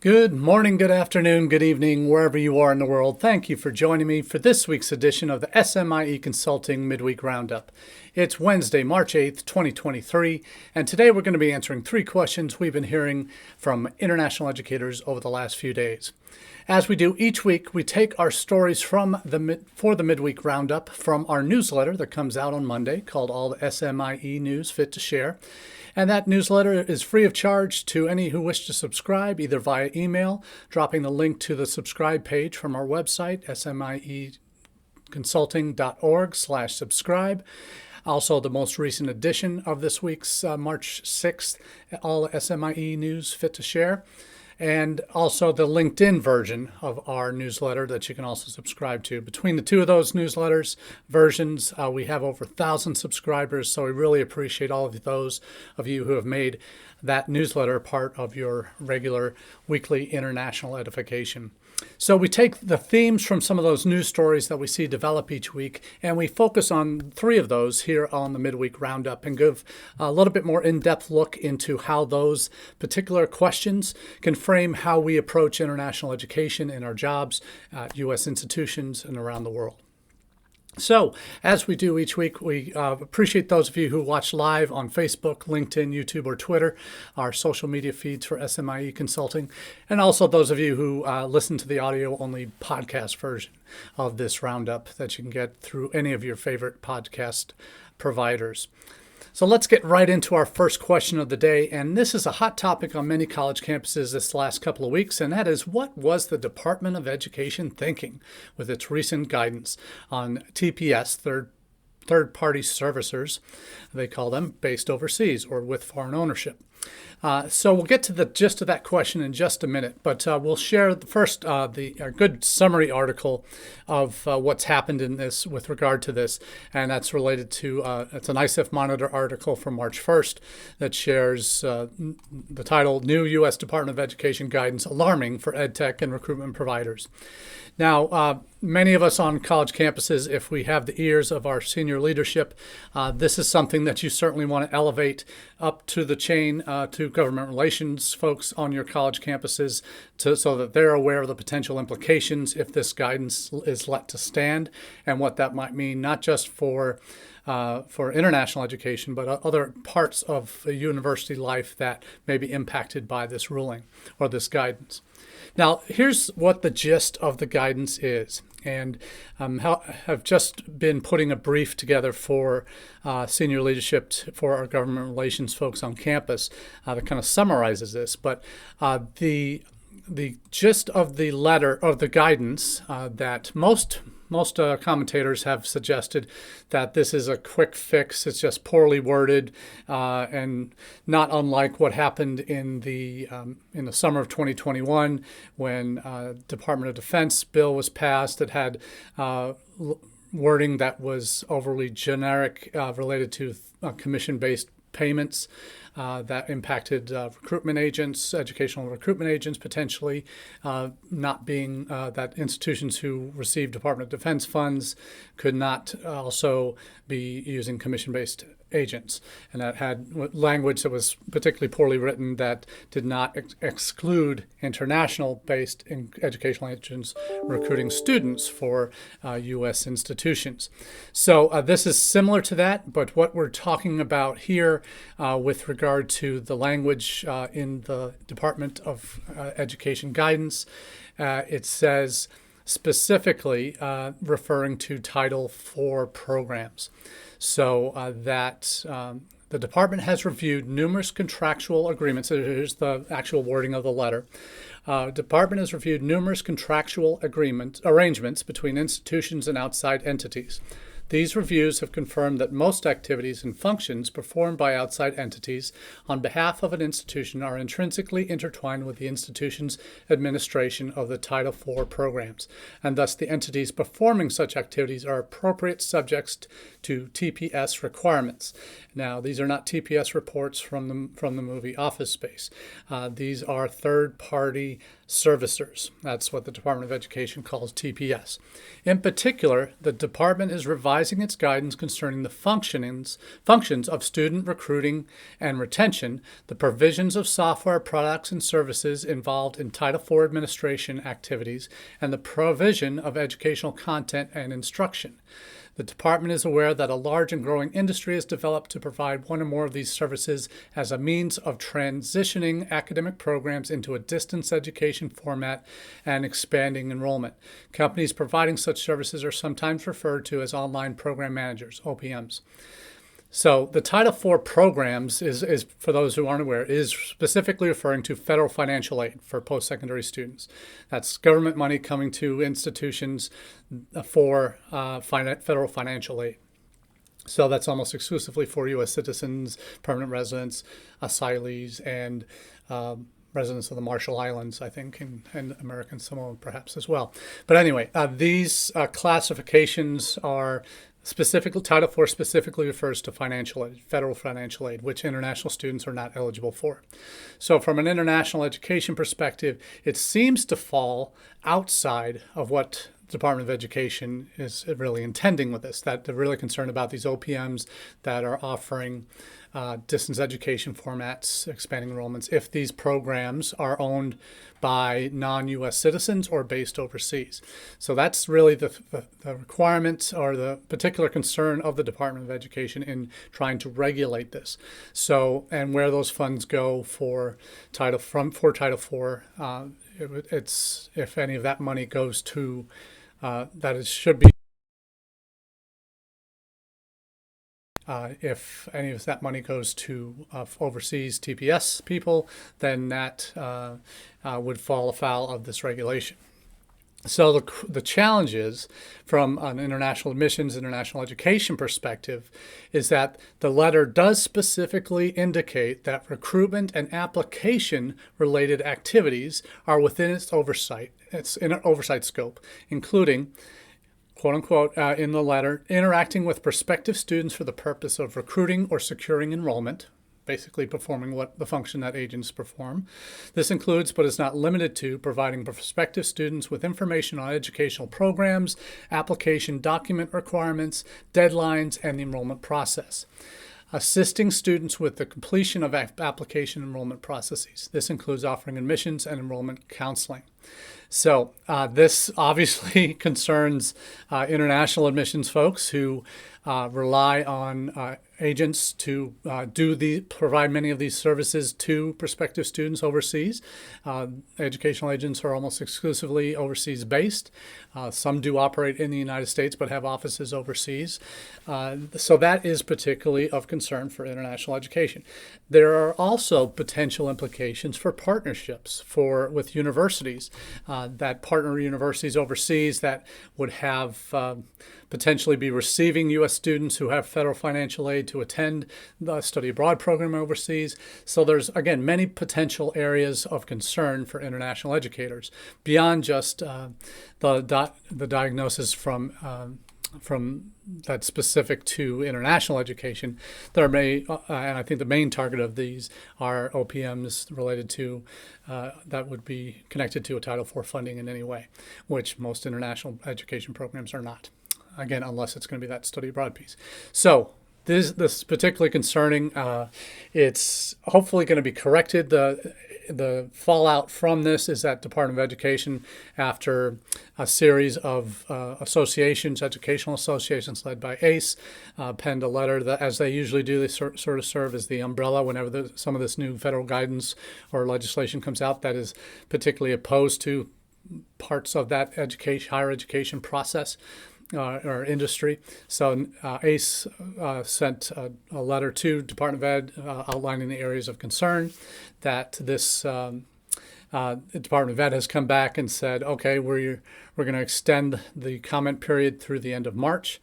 Good morning, good afternoon, good evening, wherever you are in the world. Thank you for joining me for this week's edition of the SMIE Consulting Midweek Roundup. It's Wednesday, March 8th, 2023, and today we're going to be answering three questions we've been hearing from international educators over the last few days. As we do each week, we take our stories for the Midweek Roundup from our newsletter that comes out on Monday called All the SMIE News Fit to Share. And that newsletter is free of charge to any who wish to subscribe, either via email, dropping the link to the subscribe page from our website, smieconsulting.org/subscribe. Also, the most recent edition of this week's March 6th, All SMIE News Fit to Share. And also the LinkedIn version of our newsletter that you can also subscribe to. Between the two of those newsletters versions, we have over 1,000 subscribers, so we really appreciate all of those of you who have made that newsletter part of your regular weekly international edification. So we take the themes from some of those news stories that we see develop each week, and we focus on three of those here on the Midweek Roundup and give a little bit more in-depth look into how those particular questions can frame how we approach international education in our jobs at U.S. institutions and around the world. So, as we do each week, we appreciate those of you who watch live on Facebook, LinkedIn, YouTube, or Twitter, our social media feeds for SMIE Consulting, and also those of you who listen to the audio-only podcast version of this roundup that you can get through any of your favorite podcast providers. So let's get right into our first question of the day, and this is a hot topic on many college campuses this last couple of weeks, and that is, what was the Department of Education thinking with its recent guidance on TPS, third-party servicers, they call them, based overseas or with foreign ownership? So we'll get to the gist of that question in just a minute, but we'll share first a good summary article of what's happened in this with regard to this, and that's related to, it's an ICEF Monitor article from March 1st that shares the title, New U.S. Department of Education Guidance Alarming for EdTech and Recruitment Providers. Now, many of us on college campuses, if we have the ears of our senior leadership, this is something that you certainly want to elevate up to the chain to government relations folks on your college campuses so that they're aware of the potential implications if this guidance is let to stand and what that might mean, not just for international education, but other parts of university life that may be impacted by this ruling or this guidance. Now, here's what the gist of the guidance is, and have just been putting a brief together for senior leadership for our government relations folks on campus that kind of summarizes this. But the gist of the letter of the guidance that most commentators have suggested that this is a quick fix. It's just poorly worded, and not unlike what happened in the summer of 2021 when Department of Defense bill was passed that had wording that was overly generic related to commission-based payments that impacted recruitment agents, educational recruitment agents potentially, not being that institutions who receive Department of Defense funds could not also be using commission-based agents. And that had language that was particularly poorly written that did not exclude international-based educational agents recruiting students for U.S. institutions. So this is similar to that, but what we're talking about here with regard to the language in the Department of Education guidance, it says specifically referring to Title IV programs. So that the department has reviewed numerous contractual agreements. Here's the actual wording of the letter. Department has reviewed numerous contractual arrangements between institutions and outside entities. These reviews have confirmed that most activities and functions performed by outside entities on behalf of an institution are intrinsically intertwined with the institution's administration of the Title IV programs, and thus the entities performing such activities are appropriate subjects to TPS requirements. Now, these are not TPS reports from the movie Office Space. These are third-party servicers. That's what the Department of Education calls TPS. In particular, the department is revising revising its guidance concerning the functions of student recruiting and retention, the provisions of software, products, and services involved in Title IV administration activities, and the provision of educational content and instruction. The department is aware that a large and growing industry has developed to provide one or more of these services as a means of transitioning academic programs into a distance education format and expanding enrollment. Companies providing such services are sometimes referred to as online program managers, OPMs. So the Title IV programs is, for those who aren't aware, is specifically referring to federal financial aid for post-secondary students. That's government money coming to institutions for federal financial aid. So that's almost exclusively for U.S. citizens, permanent residents, asylees, and residents of the Marshall Islands, I think, and American Samoa perhaps as well. But anyway, these classifications are specifically, Title IV specifically refers to financial aid, federal financial aid, which international students are not eligible for. So from an international education perspective, it seems to fall outside of what the Department of Education is really intending with this, that they're really concerned about these OPMs that are offering distance education formats, expanding enrollments, if these programs are owned by non-U.S. citizens or based overseas. So that's really the requirement or the particular concern of the Department of Education in trying to regulate this. So, and where those funds go for Title IV, it's if any of that money goes to should be. If any of that money goes to overseas TPS people, then that would fall afoul of this regulation. So the challenge is, from an international admissions, international education perspective, is that the letter does specifically indicate that recruitment and application related activities are within its oversight scope, including, quote unquote, in the letter, interacting with prospective students for the purpose of recruiting or securing enrollment, basically performing what the function that agents perform. This includes, but is not limited to, providing prospective students with information on educational programs, application document requirements, deadlines, and the enrollment process. Assisting students with the completion of application enrollment processes. This includes offering admissions and enrollment counseling. So this obviously concerns international admissions folks who rely on agents to provide many of these services to prospective students overseas. Educational agents are almost exclusively overseas based. Some do operate in the United States but have offices overseas. So that is particularly of concern for international education. There are also potential implications for partnerships with universities, that partner universities overseas that would have potentially be receiving U.S. students who have federal financial aid to attend the study abroad program overseas. So there's, again, many potential areas of concern for international educators beyond just the diagnosis from that's specific to international education. There may, and I think the main target of these are OPMs related to that would be connected to a Title IV funding in any way, which most international education programs are not. Again, unless it's going to be that study abroad piece. So this is particularly concerning. It's hopefully going to be corrected. The fallout from this is that Department of Education, after a series of educational associations led by ACE, penned a letter that, as they usually do, they sort of serve as the umbrella whenever some of this new federal guidance or legislation comes out that is particularly opposed to parts of that higher education process. Or industry. So ACE sent a letter to Department of Ed outlining the areas of concern that this Department of Ed has come back and said, okay, we're going to extend the comment period through the end of March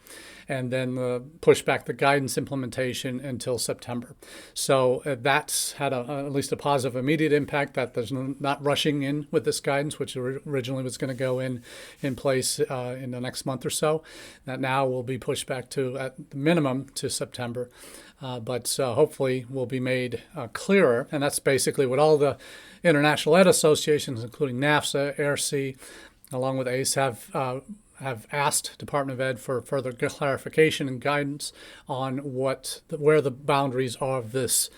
and then push back the guidance implementation until September. So that's had at least a positive immediate impact, that there's not rushing in with this guidance, which originally was going to go in place in the next month or so. That now will be pushed back to, at the minimum, to September. But hopefully will be made clearer. And that's basically what all the international ed associations, including NAFSA, AIRC, along with ACE, have asked Department of Ed for further clarification and guidance on where the boundaries are of this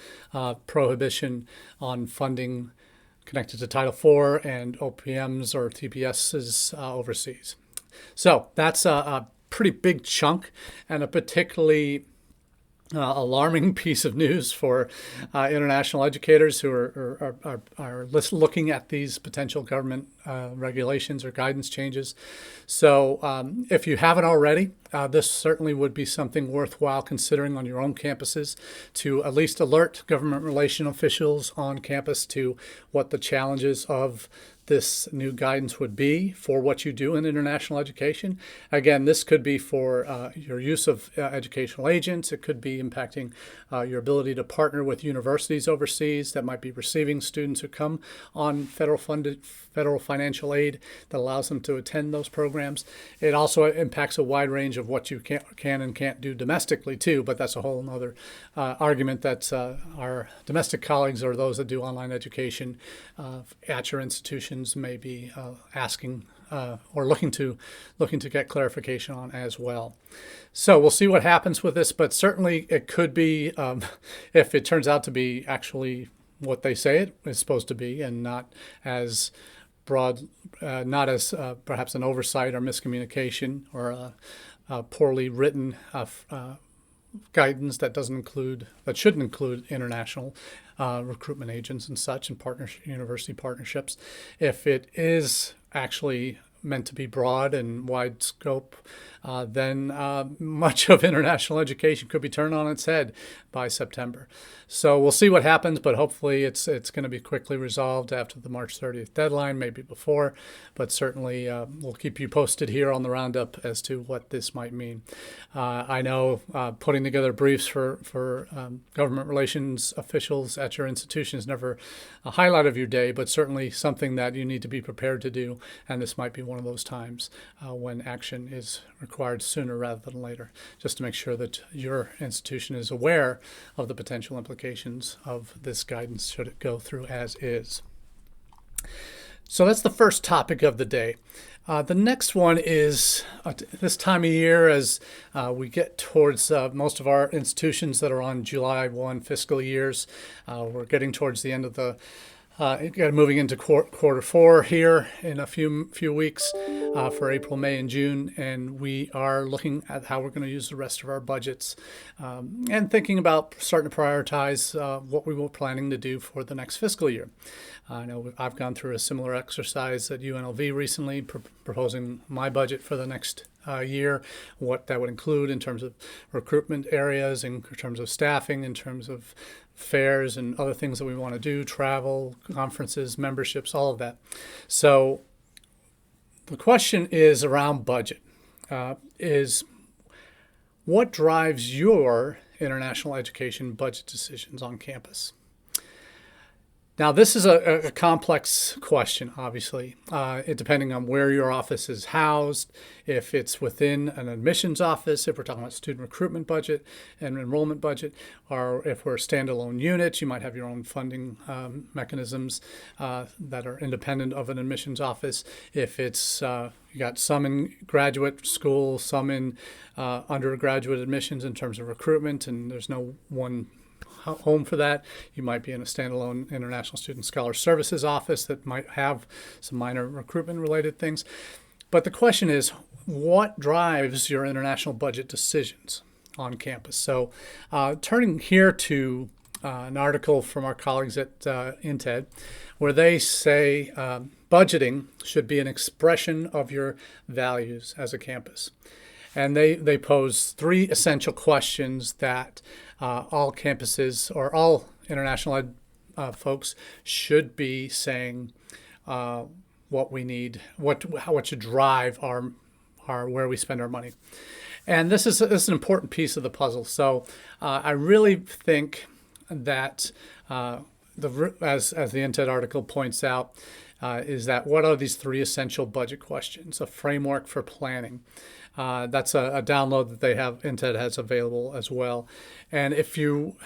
prohibition on funding connected to Title IV and OPMs or TPSs overseas. So that's a pretty big chunk and a particularly alarming piece of news for international educators who are looking at these potential government regulations or guidance changes. So if you haven't already, this certainly would be something worthwhile considering on your own campuses to at least alert government relation officials on campus to what the challenges of this new guidance would be for what you do in international education. Again, this could be for your use of educational agents. It could be impacting your ability to partner with universities overseas that might be receiving students who come on federal financial aid that allows them to attend those programs. It also impacts a wide range of what you can and can't do domestically too, but that's a whole other argument that our domestic colleagues or those that do online education at your institutions may be asking or looking to get clarification on as well. So we'll see what happens with this, but certainly it could be, if it turns out to be actually what they say it is supposed to be and not as broad, not as perhaps an oversight or miscommunication or a poorly written guidance that shouldn't include international recruitment agents and such and university partnerships. If it is actually meant to be broad and wide scope, then much of international education could be turned on its head by September. So we'll see what happens, but hopefully it's going to be quickly resolved after the March 30th deadline, maybe before, but certainly we'll keep you posted here on the Roundup as to what this might mean. I know putting together briefs for government relations officials at your institution is never a highlight of your day, but certainly something that you need to be prepared to do, and this might be one of those times when action is required sooner rather than later, just to make sure that your institution is aware of the potential implications of this guidance should it go through as is. So that's the first topic of the day. The next one is this time of year as we get towards most of our institutions that are on July 1 fiscal years. We're getting towards the end of the moving into quarter four here in a few weeks for April, May, and June, and we are looking at how we're going to use the rest of our budgets and thinking about starting to prioritize what we were planning to do for the next fiscal year. I know I've gone through a similar exercise at UNLV recently, proposing my budget for the next year, what that would include in terms of recruitment areas, in terms of staffing, in terms of fairs and other things that we want to do, travel, conferences, memberships, all of that. So the question is around budget, is what drives your international education budget decisions on campus? Now, this is a complex question, obviously, depending on where your office is housed, if it's within an admissions office, if we're talking about student recruitment budget and enrollment budget, or if we're a standalone unit, you might have your own funding mechanisms that are independent of an admissions office. If it's you got some in graduate school, some in undergraduate admissions in terms of recruitment, and there's no one home for that. You might be in a standalone International Student Scholar Services office that might have some minor recruitment related things. But the question is, what drives your international budget decisions on campus? So turning here to an article from our colleagues at intl, where they say budgeting should be an expression of your values as a campus. And they pose three essential questions that all campuses or all international ed folks should be saying what we need, what should drive our where we spend our money. And this is an important piece of the puzzle. So I really think that as the intl article points out, is that what are these three essential budget questions? A framework for planning. That's a download that they have, intl has available as well. And if you,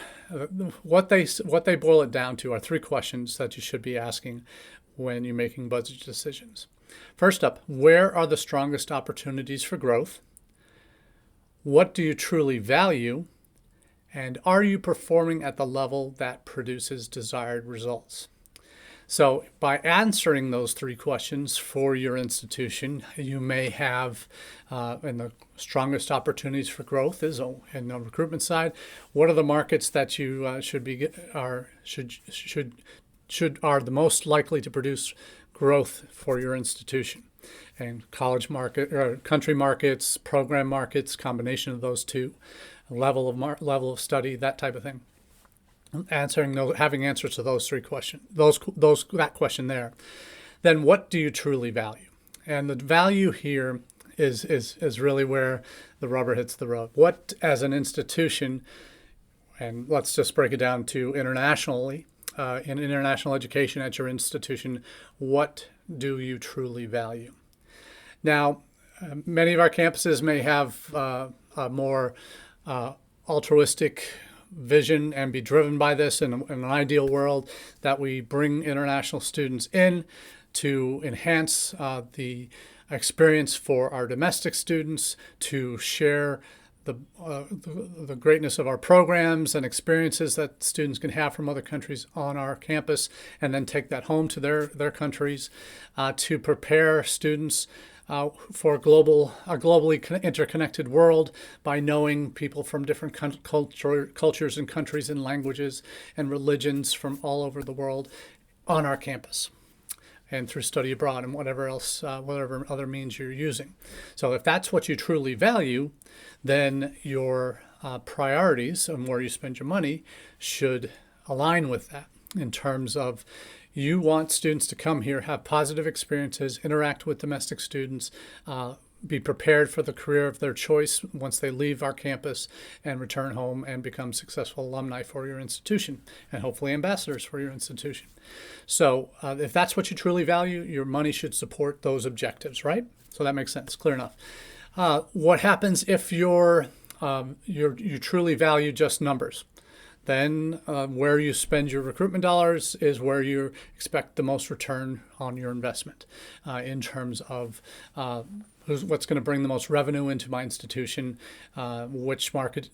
what they boil it down to are three questions that you should be asking when you're making budget decisions. First up, where are the strongest opportunities for growth? What do you truly value? And are you performing at the level that produces desired results? So by answering those three questions for your institution, you may have, and the strongest opportunities for growth is in the recruitment side. What are the markets that you are the most likely to produce growth for your institution? And college market or country markets, program markets, combination of those two, level of study, that type of thing. Having answers to those three questions, that question there. Then what do you truly value? And the value here is really where the rubber hits the road. What, as an institution, and let's just break it down to internationally, in international education at your institution, what do you truly value? Now, many of our campuses may have a more altruistic vision and be driven by this in an ideal world, that we bring international students in to enhance the experience for our domestic students, to share the greatness of our programs and experiences that students can have from other countries on our campus, and then take that home to their countries, to prepare students for a globally interconnected world by knowing people from different cultures and countries and languages and religions from all over the world on our campus, and through study abroad and whatever other means you're using. So if that's what you truly value, then your priorities and where you spend your money should align with that, in terms of you want students to come here, have positive experiences, interact with domestic students, be prepared for the career of their choice once they leave our campus and return home and become successful alumni for your institution, and hopefully ambassadors for your institution. So if that's what you truly value, your money should support those objectives, right? So that makes sense, clear enough. What happens if you truly value just numbers? Then where you spend your recruitment dollars is where you expect the most return on your investment, in terms of what's going to bring the most revenue into my institution, which market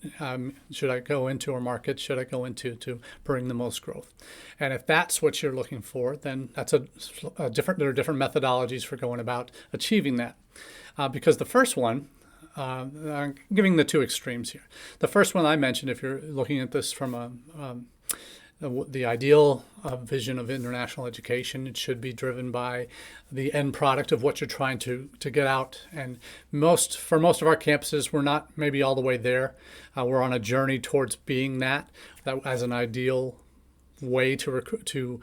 should I go into, or market should I go into to bring the most growth. And if that's what you're looking for, then that's there are different methodologies for going about achieving that. Because the first one, I'm giving the two extremes here. The first one I mentioned, if you're looking at this from the ideal vision of international education, it should be driven by the end product of what you're trying to get out. And for most of our campuses, we're not maybe all the way there. We're on a journey towards being that as an ideal way to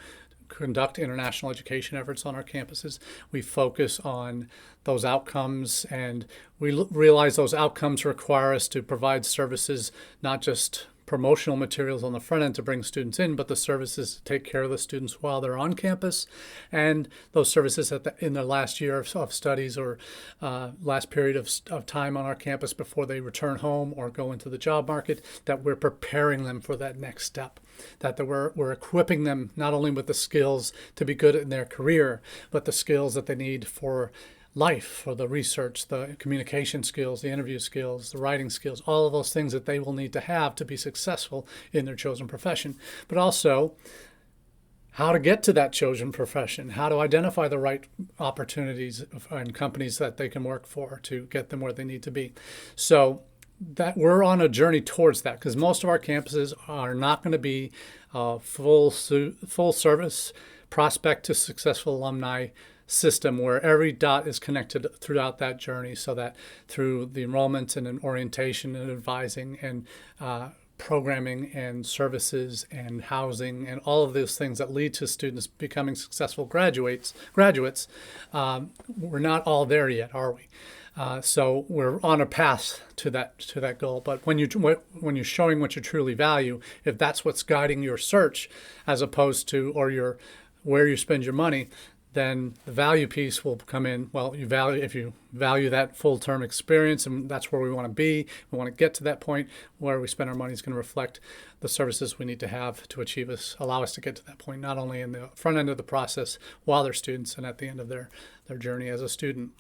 conduct international education efforts on our campuses. We focus on those outcomes, and we realize those outcomes require us to provide services, not just promotional materials on the front end to bring students in, but the services to take care of the students while they're on campus, and those services in their last year of studies, or last period of time on our campus before they return home or go into the job market, that we're preparing them for that next step, that we're equipping them not only with the skills to be good in their career, but the skills that they need for life, for the research, the communication skills, the interview skills, the writing skills, all of those things that they will need to have to be successful in their chosen profession. But also how to get to that chosen profession, how to identify the right opportunities and companies that they can work for to get them where they need to be. So that we're on a journey towards that, because most of our campuses are not going to be full service prospect to successful alumni system where every dot is connected throughout that journey, so that through the enrollment and orientation and advising and programming and services and housing and all of those things that lead to students becoming successful graduates, we're not all there yet, are we? So we're on a path to that goal. But when you're showing what you truly value, if that's what's guiding your search, as opposed to where you spend your money, then the value piece will come in. Well, if you value that full-term experience, and that's where we want to be. We want to get to that point where we spend our money is going to reflect the services we need to have to allow us to get to that point, not only in the front end of the process while they're students and at the end of their journey as a student.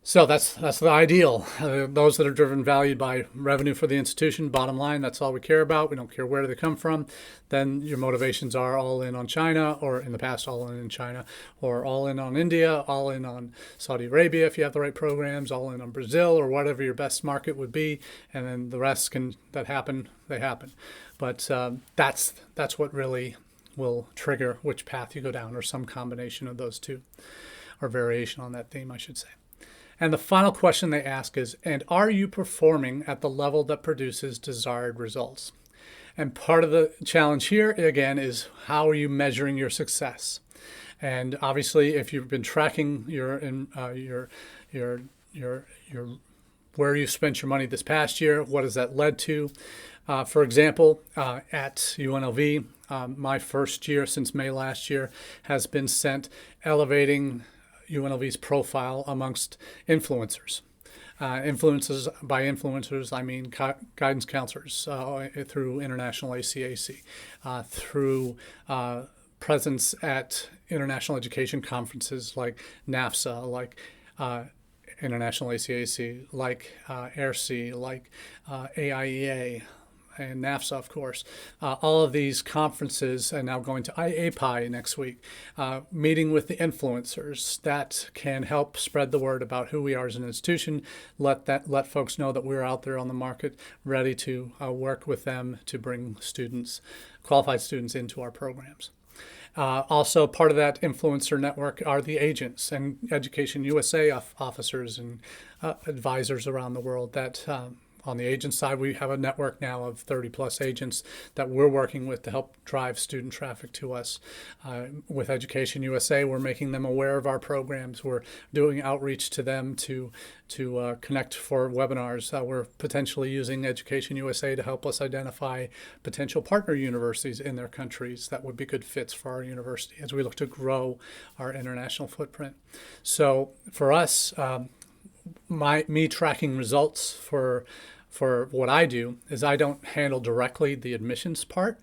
So that's the ideal. Those that are driven, valued by revenue for the institution, bottom line, that's all we care about. We don't care where they come from. Then your motivations are all in on China, or in the past, all in China, or all in on India, all in on Saudi Arabia if you have the right programs, all in on Brazil, or whatever your best market would be. And then the rest they happen. But that's what really will trigger which path you go down, or some combination of those two, or variation on that theme, I should say. And the final question they ask is, and are you performing at the level that produces desired results? And part of the challenge here, again, is how are you measuring your success? And obviously, if you've been tracking where you spent your money this past year, what has that led to? For example, at UNLV, my first year since May last year has been spent elevating UNLV's profile amongst influencers. By influencers, I mean guidance counselors through International ACAC, through presence at international education conferences like NAFSA, like International ACAC, like AIRC, like AIEA, and NAFSA, of course. All of these conferences, and now going to API next week, meeting with the influencers that can help spread the word about who we are as an institution, let folks know that we're out there on the market ready to work with them to bring qualified students into our programs. Also, part of that influencer network are the agents and Education USA officers and advisors around the world that on the agent side, we have a network now of 30 plus agents that we're working with to help drive student traffic to us. With Education USA, we're making them aware of our programs. We're doing outreach to them to connect for webinars. We're potentially using Education USA to help us identify potential partner universities in their countries that would be good fits for our university as we look to grow our international footprint. So for us, me tracking results for what I do is I don't handle directly the admissions part.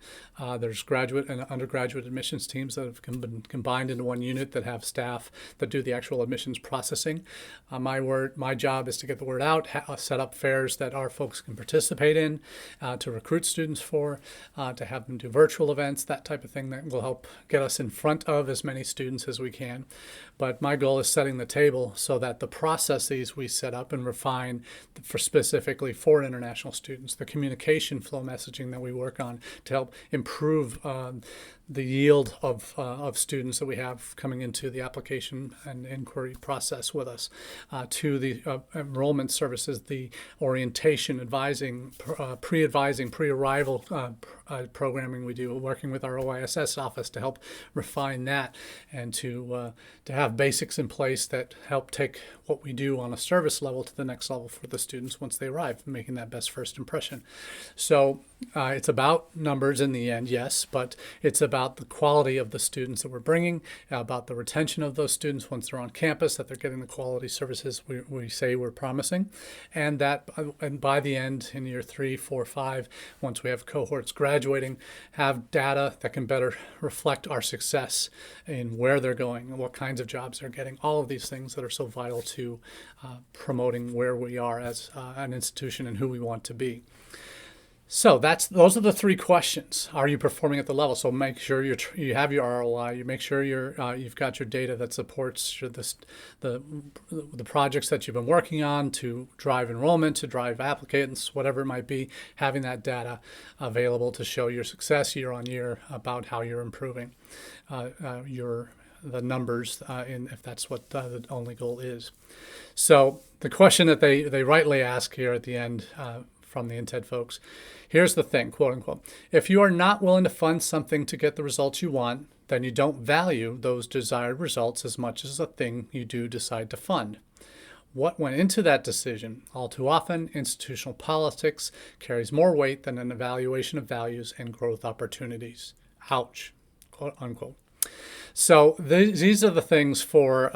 There's graduate and undergraduate admissions teams that have been combined into one unit that have staff that do the actual admissions processing. My job is to get the word out, set up fairs that our folks can participate in, to recruit students for, to have them do virtual events, that type of thing that will help get us in front of as many students as we can. But my goal is setting the table so that the processes we set up and refine specifically for international students, the communication flow messaging that we work on to help improve the yield of students that we have coming into the application and inquiry process with us, to the enrollment services, the orientation, advising, pre-advising, pre-arrival programming we do, working with our OISS office to help refine that and to have basics in place that help take what we do on a service level to the next level for the students once they arrive, making that best first impression. So it's about numbers in the end, yes, but it's about the quality of the students that we're bringing, about the retention of those students once they're on campus, that they're getting the quality services we say we're promising, and by the end, in year 3, 4, 5, once we have cohorts graduating, have data that can better reflect our success in where they're going and what kinds of jobs they're getting, all of these things that are so vital to promoting where we are as an institution and who we want to be. So those are the 3 questions. Are you performing at the level? So make sure you have your ROI. You make sure you've got your data that supports the projects that you've been working on to drive enrollment, to drive applicants, whatever it might be. Having that data available to show your success year on year about how you're improving the numbers, if that's what the only goal is. So the question that they rightly ask here at the end from the INTED folks, here's the thing, quote unquote, if you are not willing to fund something to get the results you want, then you don't value those desired results as much as the thing you do decide to fund. What went into that decision? All too often, institutional politics carries more weight than an evaluation of values and growth opportunities. Ouch, quote unquote. So these are the things for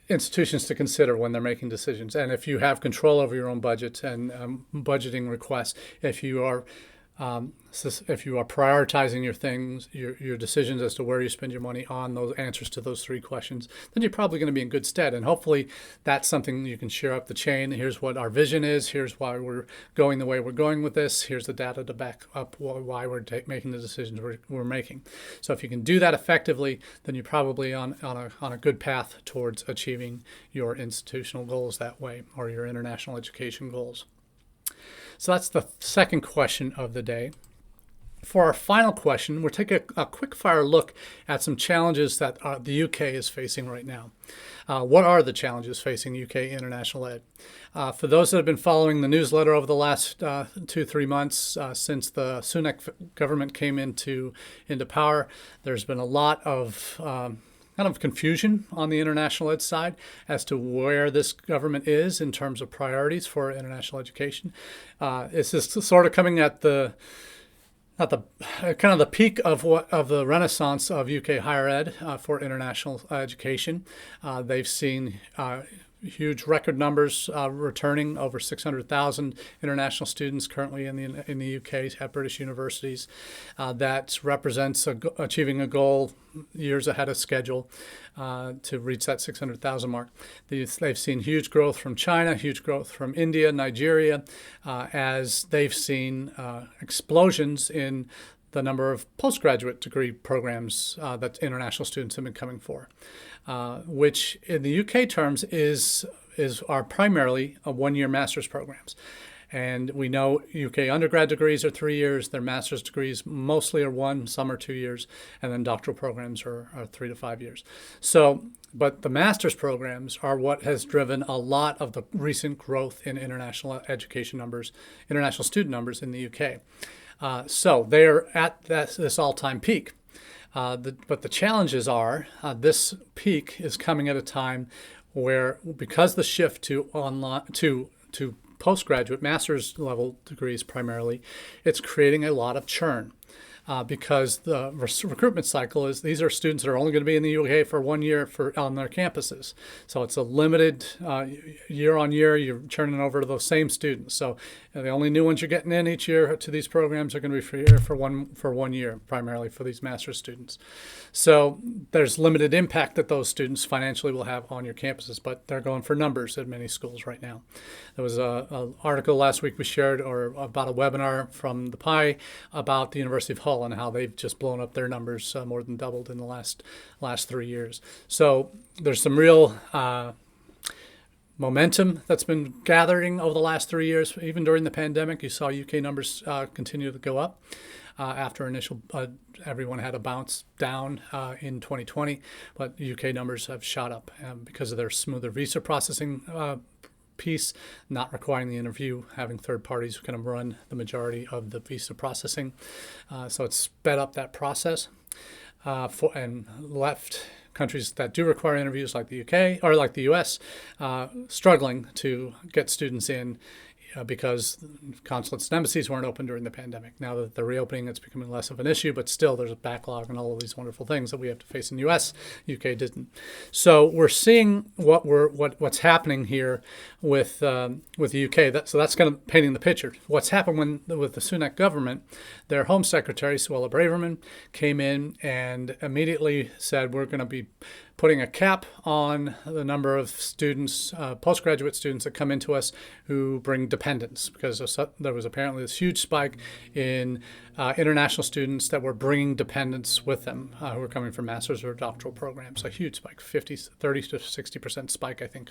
institutions to consider when they're making decisions. And if you have control over your own budget and budgeting requests, if you are prioritizing your things, your decisions as to where you spend your money on those answers to those three questions, then you're probably going to be in good stead. And hopefully that's something you can share up the chain. Here's what our vision is. Here's why we're going the way we're going with this. Here's the data to back up why we're making the decisions we're making. So if you can do that effectively, then you're probably on a good path towards achieving your institutional goals that way, or your international education goals. So that's the second question of the day. For our final question, we'll take a quick fire look at some challenges that the UK is facing right now. What are the challenges facing UK international ed? For those that have been following the newsletter over the last 2-3 months since the Sunak government came into power, there's been a lot of kind of confusion on the international ed side as to where this government is in terms of priorities for international education. It's just sort of coming at the kind of the peak of the renaissance of UK higher ed for international education. They've seen huge record numbers returning, over 600,000 international students currently in the UK at British universities. That represents achieving a goal years ahead of schedule to reach that 600,000 mark. They've seen huge growth from China, huge growth from India, Nigeria, as they've seen explosions in the number of postgraduate degree programs that international students have been coming for, which in the UK terms are primarily one-year master's programs. And we know UK undergrad degrees are 3 years, their master's degrees mostly are 1, some are 2 years, and then doctoral programs are 3 to 5 years. So, but the master's programs are what has driven a lot of the recent growth in international education numbers, international student numbers in the UK. So they're at this all-time peak. But the challenges are this peak is coming at a time where, because the shift to online to postgraduate master's level degrees primarily, it's creating a lot of churn. Because the recruitment cycle is, these are students that are only going to be in the UK for 1 year on their campuses. So it's a limited year on year, you're churning over to those same students. So the only new ones you're getting in each year to these programs are going to be for 1 year, primarily for these master's students. So there's limited impact that those students financially will have on your campuses, but they're going for numbers at many schools right now. There was an article last week we shared, or about a webinar from the PI about the University of Hull and how they've just blown up their numbers, more than doubled in the last 3 years. So there's some real momentum that's been gathering over the last 3 years. Even during the pandemic, you saw UK numbers continue to go up after initial everyone had a bounce down in 2020, but UK numbers have shot up because of their smoother visa processing piece, not requiring the interview, having third parties kind of run the majority of the visa processing. So it's sped up that process and left countries that do require interviews like the UK or like the US struggling to get students in because consulates and embassies weren't open during the pandemic. Now that they're reopening, it's becoming less of an issue, but still there's a backlog and all of these wonderful things that we have to face in the US. UK didn't. So we're seeing what's happening here with the UK. So that's kind of painting the picture. What's happened with the Sunak government, their Home Secretary, Suella Braverman, came in and immediately said, we're going to be putting a cap on the number of students, postgraduate students that come into us who bring dependents, because there was apparently this huge spike in international students that were bringing dependents with them who were coming from master's or doctoral programs. A huge spike, 30 to 60% spike, I think,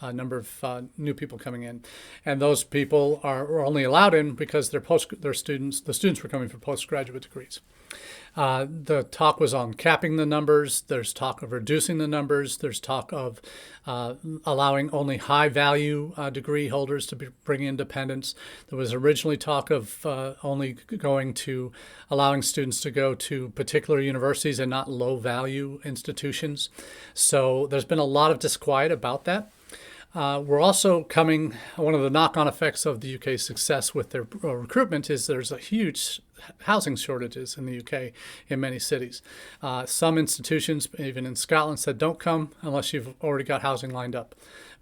of number of new people coming in. And those people were only allowed in because the students were coming for postgraduate degrees. The talk was on capping the numbers. There's talk of reducing the numbers. There's talk of allowing only high-value degree holders to bring in dependents. There was originally talk of only allowing students to go to particular universities and not low-value institutions. So there's been a lot of disquiet about that. We're also one of the knock-on effects of the UK's success with their recruitment is there's a huge housing shortages in the UK in many cities. Some institutions, even in Scotland, said don't come unless you've already got housing lined up,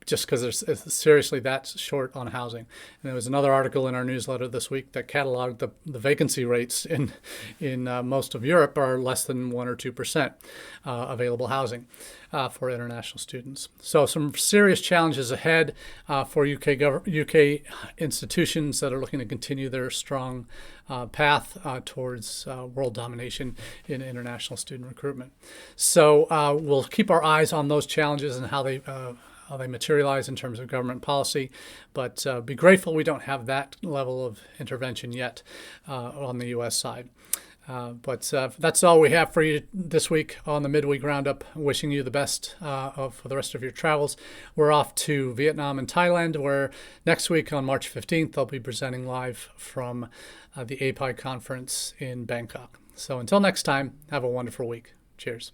just because it's seriously that short on housing. And there was another article in our newsletter this week that cataloged the vacancy rates in most of Europe are less than 1 or 2% available housing for international students. So some serious challenges ahead for UK institutions that are looking to continue their strong path towards world domination in international student recruitment. So we'll keep our eyes on those challenges and how they materialize in terms of government policy, but be grateful we don't have that level of intervention yet on the U.S. side. But that's all we have for you this week on the Midweek Roundup. Wishing you the best for the rest of your travels. We're off to Vietnam and Thailand, where next week on March 15th, I'll be presenting live from the API conference in Bangkok. So until next time, have a wonderful week. Cheers.